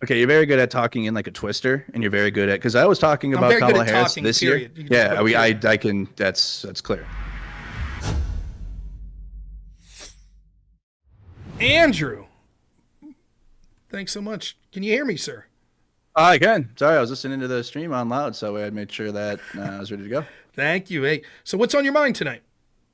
Okay, you're very good at talking in like a twister, and you're very good at because I was talking I'm about very good Kamala at Harris talking, this year. period. You can just Yeah, put period. I can. That's clear. Andrew, thanks so much. Can you hear me, sir? I can. Sorry, I was listening to the stream on loud, so I made sure that I was ready to go. Thank you. Hey, so what's on your mind tonight?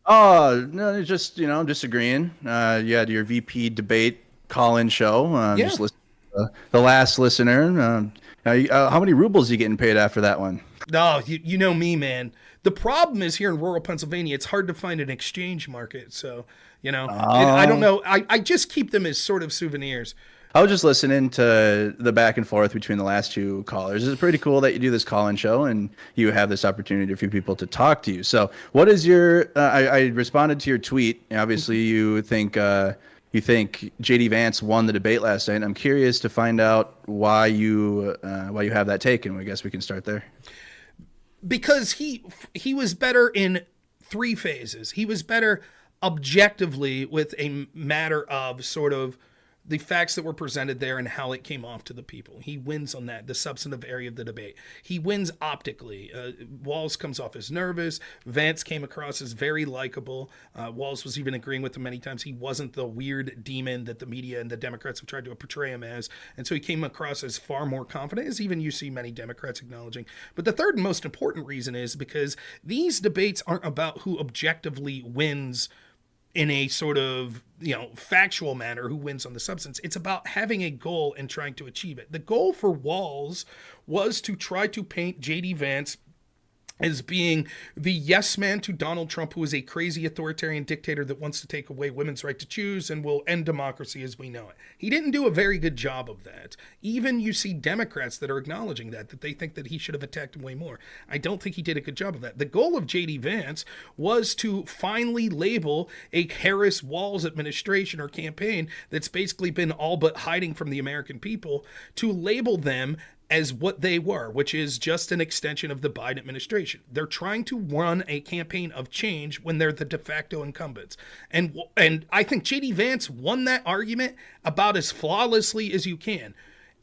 Oh no, it's just I'm disagreeing. You had your VP debate call-in show. Yeah. Just listen to the last listener. How many rubles are you getting paid after that one? No, you know me, man. The problem is here in rural Pennsylvania, it's hard to find an exchange market. So, I don't Oh, know. I just keep them as sort of souvenirs. I was just listening to the back and forth between the last two callers. It's pretty cool that you do this call-in show and you have this opportunity for people to talk to you. So, what is your? I responded to your tweet. Obviously, you think JD Vance won the debate last night. I'm curious to find out why you have that take, and I guess we can start there. Because he was better in three phases. He was better objectively with a matter of sort of the facts that were presented there and how it came off to the people. He wins on that, the substantive area of the debate. He wins optically. Walz comes off as nervous. Vance came across as very likable. Walz was even agreeing with him many times. He wasn't the weird demon that the media and the Democrats have tried to portray him as. And so he came across as far more confident, as even you see many Democrats acknowledging. But the third and most important reason is because these debates aren't about who objectively wins in a sort of factual manner who wins on the substance. It's about having a goal and trying to achieve it. The goal for Walz was to try to paint JD Vance as being the yes man to Donald Trump, who is a crazy authoritarian dictator that wants to take away women's right to choose and will end democracy as we know it. He didn't do a very good job of that. Even you see Democrats that are acknowledging that they think that he should have attacked him way more. I don't think he did a good job of that. The goal of JD Vance was to finally label a Harris Walz administration or campaign that's basically been all but hiding from the American people, to label them as what they were, which is just an extension of the Biden administration. They're trying to run a campaign of change when they're the de facto incumbents. And I think JD Vance won that argument about as flawlessly as you can.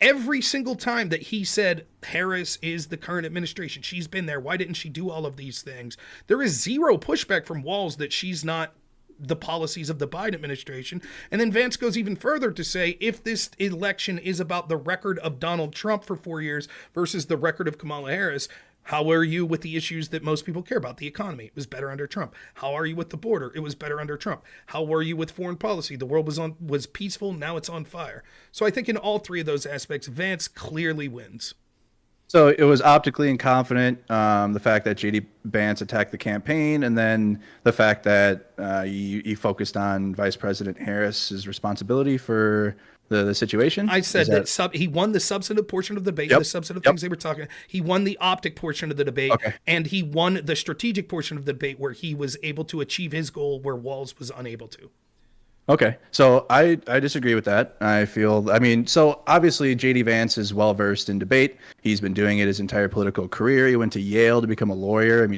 Every single time that he said Harris is the current administration, she's been there, why didn't she do all of these things? There is zero pushback from Walz that she's not the policies of the Biden administration. And then Vance goes even further to say, if this election is about the record of Donald Trump for 4 years versus the record of Kamala Harris, how are you with the issues that most people care about? The economy, it was better under Trump. How are you with the border? It was better under Trump. How were you with foreign policy? The world was peaceful, now it's on fire. So I think in all three of those aspects, Vance clearly wins. So it was optically inconfident. The fact that JD Vance attacked the campaign, and then the fact that you focused on Vice President Harris's responsibility for the situation. I said he won the substantive portion of the debate, Yep. the substantive Yep. things they were talking. He won the optic portion of the debate, Okay. and he won the strategic portion of the debate where he was able to achieve his goal where Walz was unable to. Okay, so I disagree with that. So obviously JD Vance is well versed in debate. He's been doing it his entire political career. He went to Yale to become a lawyer.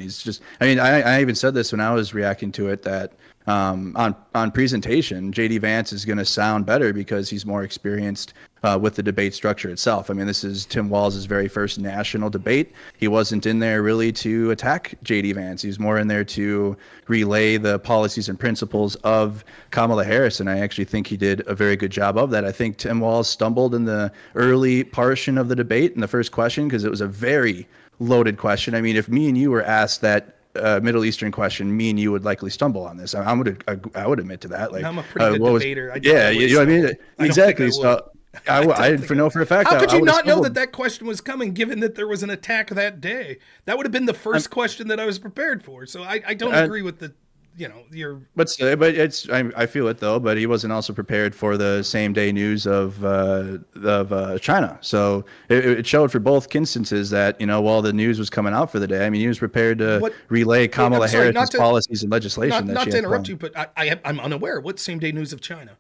I even said this when I was reacting to it, that on presentation, JD Vance is going to sound better because he's more experienced with the debate structure itself. I mean, this is Tim Walz's very first national debate. He wasn't in there really to attack JD Vance. He was more in there to relay the policies and principles of Kamala Harris, and I actually think he did a very good job of that. I think Tim Walz stumbled in the early portion of the debate in the first question because it was a very loaded question. I mean, if me and you were asked that Middle Eastern question, me and you would likely stumble on this. I would admit to that. Like, I'm a pretty good debater. You know what I mean? Exactly. So I for know for a fact. How could you not know stumbled. that question was coming, given that there was an attack that day? That would have been the first question that I was prepared for. So I don't agree with the, your. But I feel it though. But he wasn't also prepared for the same day news of China. So it showed for both instances that while the news was coming out for the day, I mean, he was prepared to relay Kamala Harris's policies and legislation. Not to interrupt you, but I'm unaware. What same day news of China?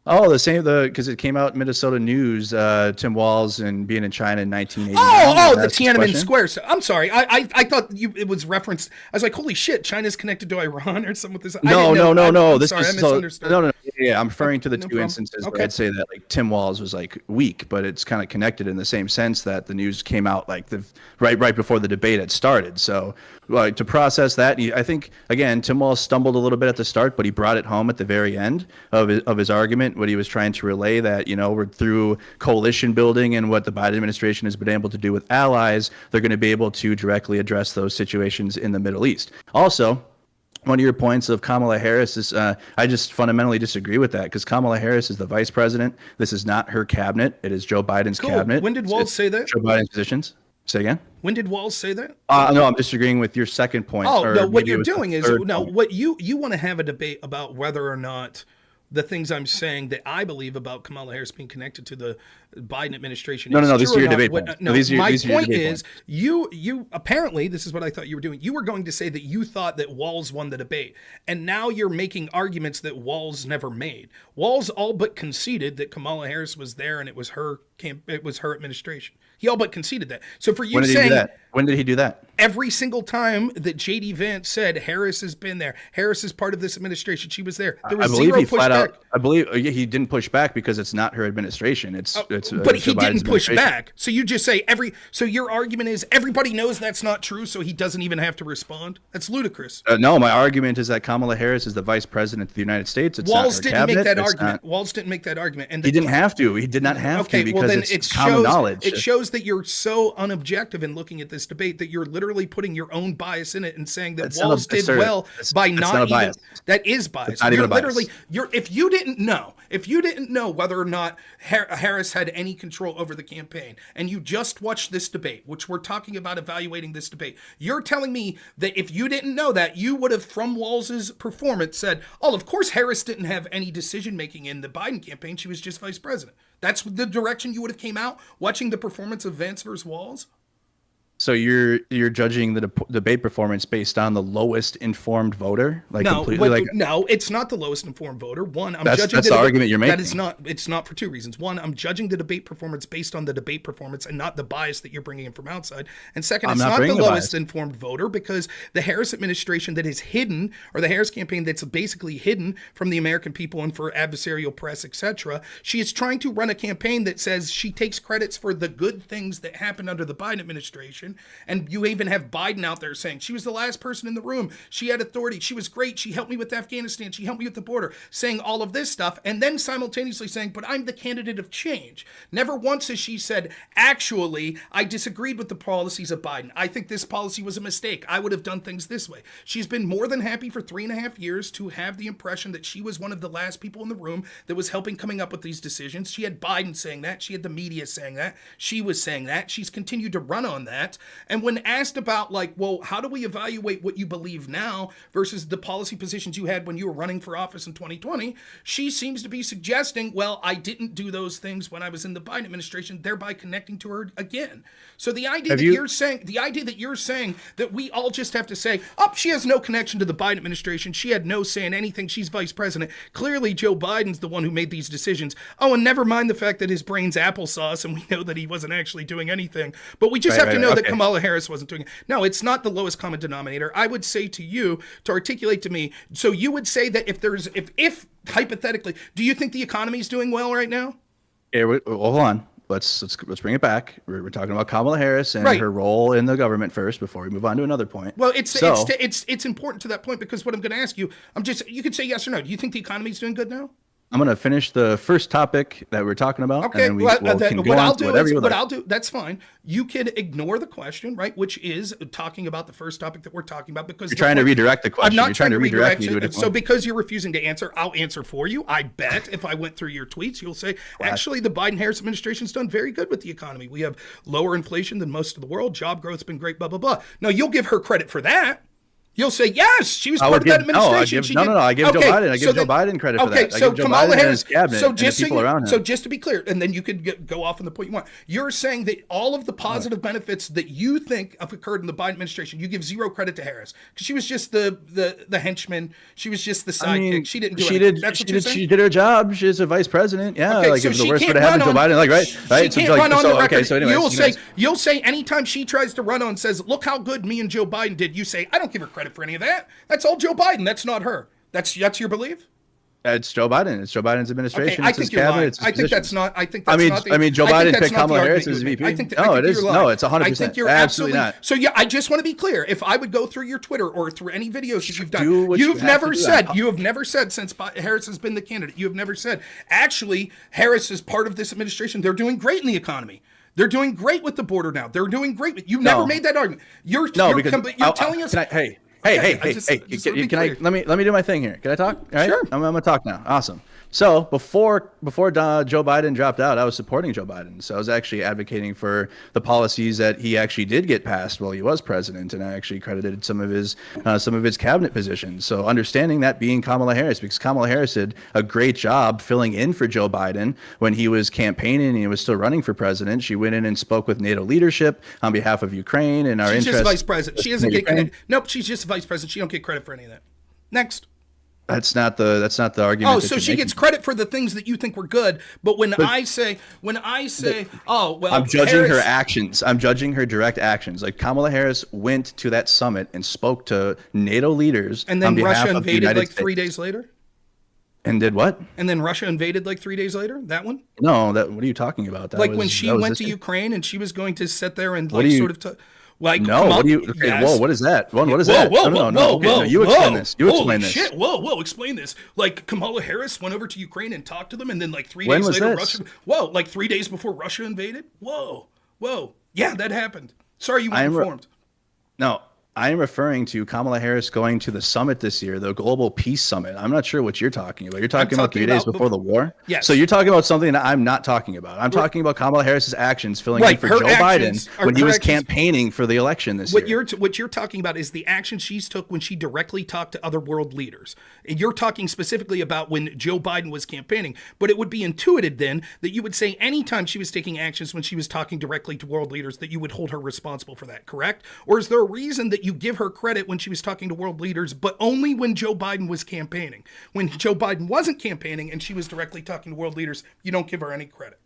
Oh, because it came out in Minnesota News, Tim Walz and being in China in 1989. The Tiananmen Square. So, I'm sorry. I thought it was referenced. I was like, holy shit, China's connected to Iran or something with this. No. I'm sorry, I misunderstood. No. Yeah, I'm referring to the No two problem. instances where Okay. I'd say that like Tim Walz was like weak, but it's kind of connected in the same sense that the news came out like the right before the debate had started. So like to process that, I think again Tim Walz stumbled a little bit at the start, but he brought it home at the very end of his argument. What he was trying to relay that we're through coalition building and what the Biden administration has been able to do with allies, they're going to be able to directly address those situations in the Middle East. Also, one of your points of Kamala Harris is I just fundamentally disagree with that because Kamala Harris is the vice president. This is not her cabinet. It is Joe Biden's Cool. cabinet. When did Walz say that? Joe Biden's positions. Say again. When did Walz say that? No, I'm disagreeing with your second point. Oh, or no, what maybe it you're was the doing is third no, point. what you want to have a debate about whether or not the things I'm saying that I believe about Kamala Harris being connected to the Biden administration. No, is these true are your or not. debate What- points. No, These are your point debate is you apparently, this is what I thought you were doing. You were going to say that you thought that Walz won the debate, and now you're making arguments that Walz never made. Walz all but conceded that Kamala Harris was there and it was her administration. He all but conceded that. So for you When did he do saying that? When did he do that? every single time that JD Vance said Harris has been there, Harris is part of this administration, she was there. There was I believe zero he flat pushback. out. I believe he didn't push back because it's not her administration. It's But he Joe Biden's didn't push administration. back. So you just say so your argument is everybody knows that's not true, so he doesn't even have to respond? That's ludicrous. No, my argument is that Kamala Harris is the vice president of the United States. It's Walz not her didn't cabinet. make that It's argument. not- Walz didn't make that argument. And He didn't have to. He did not have to because it's common knowledge. It shows that you're so unobjective in looking at this debate that you're literally putting your own bias in it and saying that That's not a- Walz did sir, well by that's not not a even. bias. That is bias. That's not even You're a bias. literally if you didn't know whether or not Harris had any control over the campaign, and you just watched this debate, which we're talking about evaluating this debate, you're telling me that if you didn't know that, you would have, from Walz's performance, said, "Oh, of course Harris didn't have any decision making in the Biden campaign. She was just vice president." That's the direction you would have came out watching the performance of Vance versus Walz. So you're judging the debate performance based on the lowest informed voter, like completely like No, it's not the lowest informed voter. One, I'm That's- judging that's the argument you're That making. is not. It's not for two reasons. One, I'm judging the debate performance based on the debate performance and not the bias that you're bringing in from outside. And second, I'm it's not not the bringing a lowest bias. informed voter because the Harris administration that is hidden, or the Harris campaign that's basically hidden from the American people and for adversarial press, etc. She is trying to run a campaign that says she takes credits for the good things that happened under the Biden administration, and you even have Biden out there saying she was the last person in the room. She had authority. She was great. She helped me with Afghanistan. She helped me with the border, saying all of this stuff, and then simultaneously saying, but I'm the candidate of change. Never once has she said, actually, I disagreed with the policies of Biden. I think this policy was a mistake. I would have done things this way. She's been more than happy for 3.5 years to have the impression that she was one of the last people in the room that was helping coming up with these decisions. She had Biden saying that. She had the media saying that. She was saying that. She's continued to run on that. And when asked about like, well, how do we evaluate what you believe now versus the policy positions you had when you were running for office in 2020, she seems to be suggesting, well, I didn't do those things when I was in the Biden administration, thereby connecting to her again. So the idea you're saying that we all just have to say, oh, she has no connection to the Biden administration, she had no say in anything, she's vice president. Clearly, Joe Biden's the one who made these decisions. Oh, and never mind the fact that his brain's applesauce and we know that he wasn't actually doing anything. But we just have to know that Kamala Harris wasn't doing it. No, it's not the lowest common denominator. I would say to you, to articulate to me, so you would say that if hypothetically, do you think the economy is doing well right now? well, hold on. Let's bring it back. We're talking about Kamala Harris and Right. her role in the government first before we move on to another point. Well, it's important to that point because what I'm going to ask you, you could say yes or no. Do you think the economy is doing good now? I'm going to finish the first topic that we're talking about. Okay, and then I'll do, that's fine. You can ignore the question, right? Which is talking about the first topic that we're talking about because You're trying to redirect the question. I'm not You're trying to redirect me to a different So one. because you're refusing to answer, I'll answer for you. I bet if I went through your tweets, you'll say, actually, the Biden-Harris administration's done very good with the economy. We have lower inflation than most of the world. Job growth's been great, blah, blah, blah. Now, you'll give her credit for that. You'll say, yes, she was part of that administration. I give Joe Biden. I give Joe Biden credit for that. Okay, so Kamala Harris, cabinet so and just the people around him. so just to be clear, and then you could go off on the point you want. You're saying that all of the positive benefits that you think have occurred in the Biden administration, you give zero credit to Harris because she was just the henchman. She was just the sidekick. She didn't do anything. That's what you're saying? She did her job. She's a vice president. Yeah, Okay, like so if the she worst can't would have happened run to on- Biden, like right. She can't so, run on the record. Okay, so anyways, you'll say anytime she tries to run on says, look how good me and Joe Biden did. You say, I don't give her credit for any of that. That's all Joe Biden. That's not her. That's your belief? It's Joe Biden. It's Joe Biden's Okay, administration. I It's his think you're cabinet. lying. It's his I think positions. that's not. I think that's not. I mean, Joe I think Biden that's picked not the Kamala Harris argument as you would VP. make. I think, No, I it think is. you're lying. No, it's 100%. I think you're Absolutely absolutely not. So yeah, I just want to be clear. If I would go through your Twitter or through any videos that you've done, Do what you you've have never to do. said. You have never said since Harris has been the candidate. You have never said actually Harris is part of this administration. They're doing great in the economy. They're doing great with the border now. They're doing great. You've never made that argument. You're telling us. Hey, Can can I let me do my thing here? Can I talk? All right? Sure. I'm gonna talk now. Awesome. So before Joe Biden dropped out, I was supporting Joe Biden. So I was actually advocating for the policies that he actually did get passed while he was president, and I actually credited some of his cabinet positions. So understanding that being Kamala Harris, because Kamala Harris did a great job filling in for Joe Biden when he was campaigning and he was still running for president. She went in and spoke with NATO leadership on behalf of Ukraine and our She's interests. just vice president. She doesn't get credit. Nope, she's just vice president. She don't get credit for any of that. Next. That's not the argument. Oh, so she gets credit for the things that you think were good, but when I say, oh well, I'm judging Harris, her actions. I'm judging her direct actions. Like Kamala Harris went to that summit and spoke to NATO leaders, and then on behalf Russia of the invaded United like States. 3 days later. And did what? And then Russia invaded like 3 days later. That one? No, what are you talking about? That like was, when she that was went to this- Ukraine and she was going to sit there and What like do you- sort of. Like, No, come what on, do you? Okay, yes. Whoa, what is that? What is Whoa, that? whoa, No, whoa, no, okay, whoa, no, you explain this. You Holy explain this. shit! Whoa, explain this. Like Kamala Harris went over to Ukraine and talked to them, and then like 3 When days was later, this? Russia. Like 3 days before Russia invaded. Whoa, yeah, that happened. Sorry, you weren't informed. No, I am referring to Kamala Harris going to the summit this year, the Global Peace Summit. I'm not sure what you're talking about. You're talking about 3 days before the war? Yes. So you're talking about something that I'm not talking about. I'm talking about Kamala Harris's actions filling in Right, for her Joe actions Biden are when he was her actions. campaigning for the election this What year. you're talking about is the action she took when she directly talked to other world leaders. And you're talking specifically about when Joe Biden was campaigning. But it would be intuited then that you would say anytime she was taking actions when she was talking directly to world leaders that you would hold her responsible for that, correct? Or is there a reason that you give her credit when she was talking to world leaders, but only when Joe Biden was campaigning? When Joe Biden wasn't campaigning and she was directly talking to world leaders, you don't give her any credit.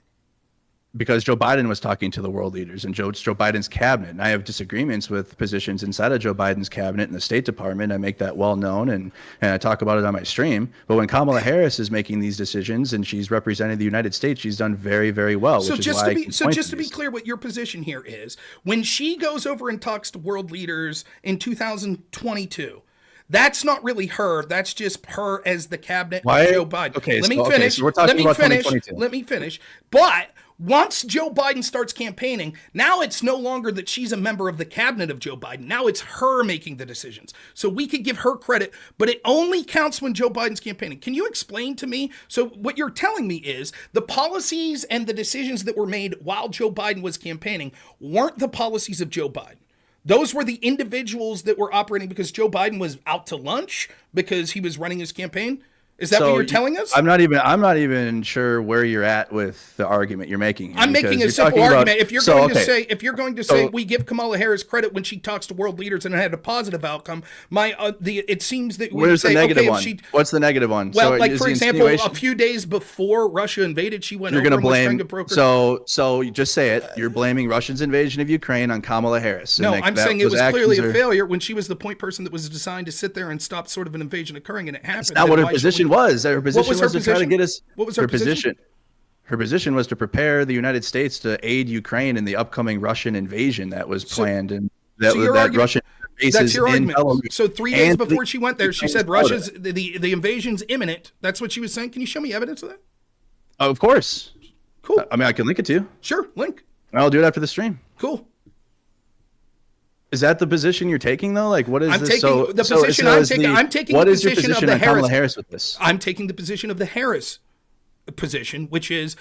Because Joe Biden was talking to the world leaders and Joe Biden's cabinet. And I have disagreements with positions inside of Joe Biden's cabinet and the State Department. I make that well known and I talk about it on my stream. But when Kamala Harris is making these decisions and she's representing the United States, she's done very, very well. So which just is why to be clear, what your position here is, when she goes over and talks to world leaders in 2022. That's not really her. That's just her as the cabinet of Joe Biden. Okay, let me finish. So we're talking about 2022. Let me finish. But once Joe Biden starts campaigning, now it's no longer that she's a member of the cabinet of Joe Biden. Now it's her making the decisions. So we could give her credit, but it only counts when Joe Biden's campaigning. Can you explain to me? So what you're telling me is the policies and the decisions that were made while Joe Biden was campaigning weren't the policies of Joe Biden. Those were the individuals that were operating because Joe Biden was out to lunch because he was running his campaign. Is that what you're telling us? I'm not even sure where you're at with the argument you're making here. I'm making a simple argument. If you're going to say we give Kamala Harris credit when she talks to world leaders and it had a positive outcome, it seems that where's the negative one? What's the negative one? Well, like for example, a few days before Russia invaded, she went over and was trying to broker. So you just say it. You're blaming Russia's invasion of Ukraine on Kamala Harris. No, I'm saying it was clearly a failure when she was the point person that was designed to sit there and stop sort of an invasion occurring, and it happened. That's not what her position was. Her position was to try to get us. What was her position? Her position was to prepare the United States to aid Ukraine in the upcoming Russian invasion that was planned, and that Russian bases that's your in argument. Belarus. So 3 days before she went there, she said Russia's the invasion's imminent. That's what she was saying. Can you show me evidence of that? Oh, of course. Cool. I mean, I can link it to you. Sure, link. I'll do it after the stream. Cool. Is that the position you're taking though? Like, what is this? I'm taking what the is your position on Kamala Harris with this? I'm taking the position of the Harris position, which is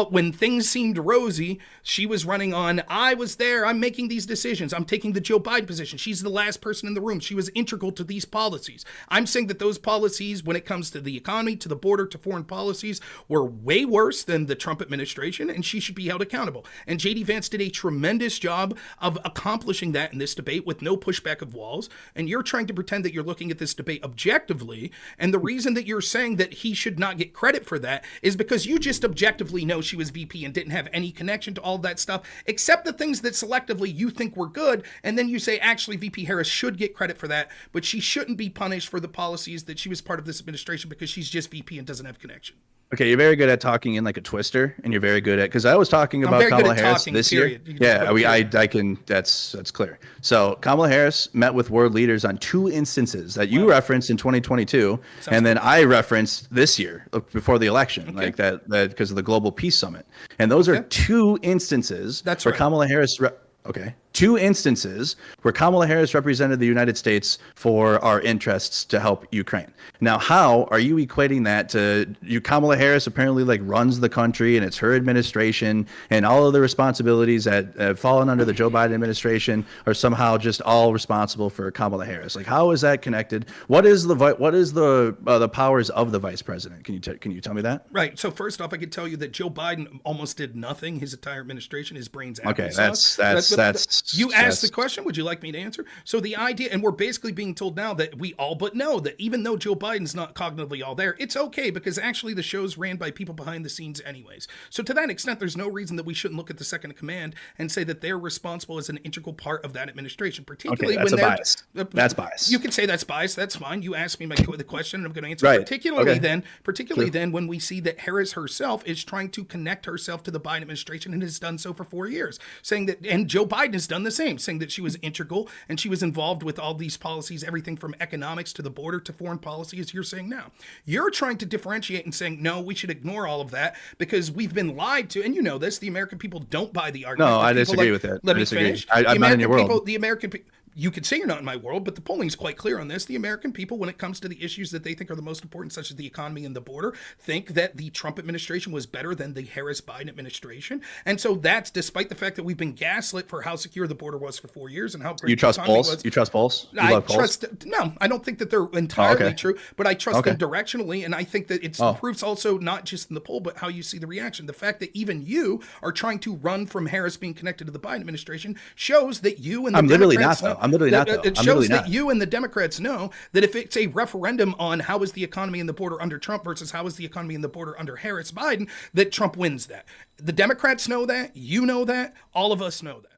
when things seemed rosy, she was running on, I was there, I'm making these decisions. I'm taking the Joe Biden position. She's the last person in the room. She was integral to these policies. I'm saying that those policies, when it comes to the economy, to the border, to foreign policies, were way worse than the Trump administration, and she should be held accountable. And J.D. Vance did a tremendous job of accomplishing that in this debate with no pushback of Walz. And you're trying to pretend that you're looking at this debate objectively, and the reason that you're saying that he should not get credit for that that is because you just objectively know she was VP and didn't have any connection to all that stuff, except the things that selectively you think were good. And then you say, actually, VP Harris should get credit for that, but she shouldn't be punished for the policies that she was part of this administration because she's just VP and doesn't have connection. Okay, you're very good at talking in like a twister, and you're very good at, because I was talking about Kamala Harris this year. Yeah, I can. That's clear. So Kamala Harris met with world leaders on 2 instances that you referenced in 2022, and then I referenced this year before the election, like that because of the Global Peace Summit, and those are 2 instances where Kamala Harris. Okay. 2 instances where Kamala Harris represented the United States for our interests to help Ukraine. Now, how are you equating that to Kamala Harris apparently like runs the country and it's her administration and all of the responsibilities that have fallen under the Joe Biden administration are somehow just all responsible for Kamala Harris? Like, how is that connected? What is the powers of the vice president? Can you tell me that? Right. So first off, I can tell you that Joe Biden almost did nothing. His entire administration, his brain's applesauce. Okay, that's you asked the question. Would you like me to answer? So the idea, and we're basically being told now that we all but know that even though Joe Biden's not cognitively all there, it's okay because actually the show's ran by people behind the scenes anyways. So to that extent, there's no reason that we shouldn't look at the second in command and say that they're responsible as an integral part of that administration, particularly that's when a bias. That's bias. You can say that's bias. That's fine. You asked me the question, and I'm going to answer. Right. Particularly then, when we see that Harris herself is trying to connect herself to the Biden administration and has done so for 4 years, saying that, and Joe Biden has done the same, saying that she was integral and she was involved with all these policies, everything from economics to the border to foreign policy, as you're saying now. You're trying to differentiate and saying, no, we should ignore all of that because we've been lied to. And you know this, the American people don't buy the argument. No, I disagree with that. Let me finish. I'm not in your world. The American people, you could say you're not in my world, but the polling is quite clear on this. The American people, when it comes to the issues that they think are the most important, such as the economy and the border, think that the Trump administration was better than the Harris-Biden administration. And so that's despite the fact that we've been gaslit for how secure the border was for 4 years and how great you trust polls. You trust polls? No, I don't think that they're entirely true, but I trust them directionally. And I think that it's the proof's also not just in the poll, but how you see the reaction. The fact that even you are trying to run from Harris being connected to the Biden administration shows that you and the Democrats I'm literally not, though. It shows that you and the Democrats know that if it's a referendum on how is the economy in the border under Trump versus how is the economy in the border under Harris-Biden, that Trump wins that. The Democrats know that. You know that. All of us know that.